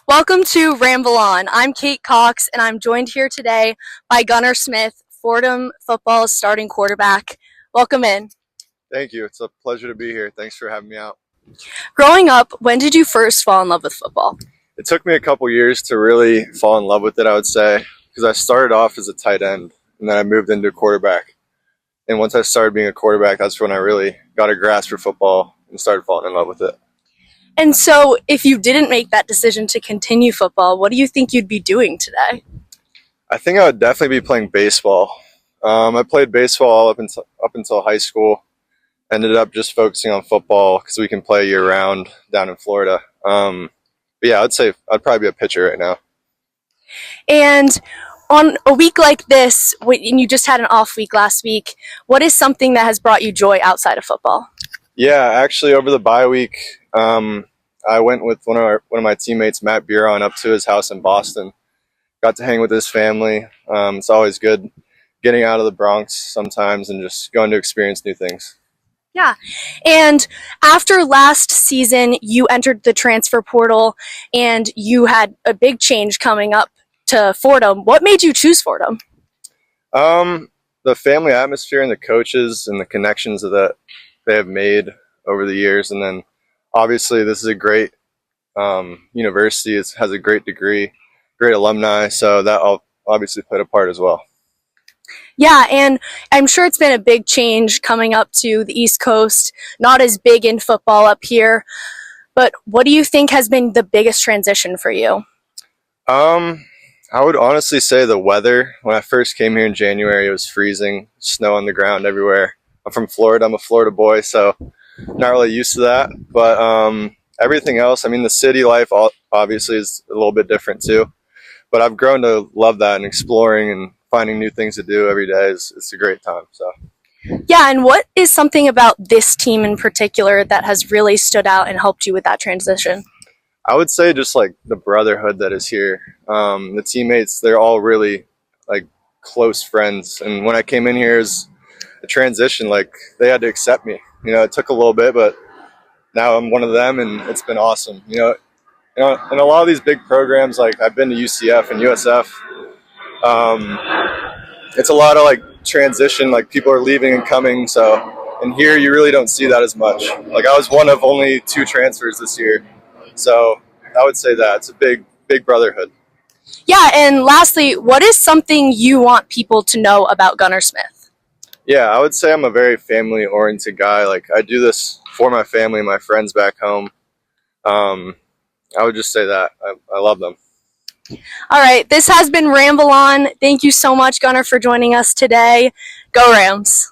Welcome to Ramble On. I'm Kate Cox, and I'm joined here today by Gunnar Smith, Fordham Football's starting quarterback. Welcome in. Thank you. It's a pleasure to be here. Thanks for having me out. Growing up, when did you first fall in love with football? It took me a couple years to really fall in love with it, I would say, because I started off as a tight end, and then I moved into quarterback. And once I started being a quarterback, that's when I really got a grasp for football and started falling in love with it. And so, if you didn't make that decision to continue football, what do you think you'd be doing today? I think I would definitely be playing baseball. I played baseball up until high school. Ended up just focusing on football because we can play year round down in Florida. But yeah, I'd say I'd probably be a pitcher right now. And on a week like this, when you just had an off week last week, what is something that has brought you joy outside of football? Yeah, actually, over the bye week, I went with one of my teammates, Matt Buron, up to his house in Boston. Got to hang with his family. It's always good getting out of the Bronx sometimes and just going to experience new things. Yeah. And after last season, you entered the transfer portal and you had a big change coming up to Fordham. What made you choose Fordham? The family atmosphere and the coaches and the connections that they have made over the years. And then obviously this is a great university. It has a great degree, great alumni. So that all obviously played a part as well. Yeah, and I'm sure it's been a big change coming up to the East Coast, not as big in football up here. But what do you think has been the biggest transition for you? I would honestly say the weather. When I first came here in January, it was freezing, snow on the ground everywhere. I'm from Florida. I'm a Florida boy, so not really used to that. But everything else, I mean, the city life obviously is a little bit different too. But I've grown to love that, and exploring and finding new things to do every day it's a great time. So Yeah, and what is something about this team in particular that has really stood out and helped you with that transition? I would say just like the brotherhood that is here. The teammates, they're all really like close friends. And when I came in here as a transition, like they had to accept me. It took a little bit, but now I'm one of them, and it's been awesome. And a lot of these big programs, like I've been to UCF and USF. It's a lot of like transition, like people are leaving and coming. So, and here you really don't see that as much. Like I was one of only 2 transfers this year. So I would say that it's a big brotherhood. Yeah, and lastly, what is something you want people to know about Gunnar Smith? Yeah, I would say I'm a very family oriented guy. Like I do this for my family, my friends back home. I would just say that I love them. All right, this has been Ramble On. Thank you so much, Gunnar, for joining us today. Go Rams.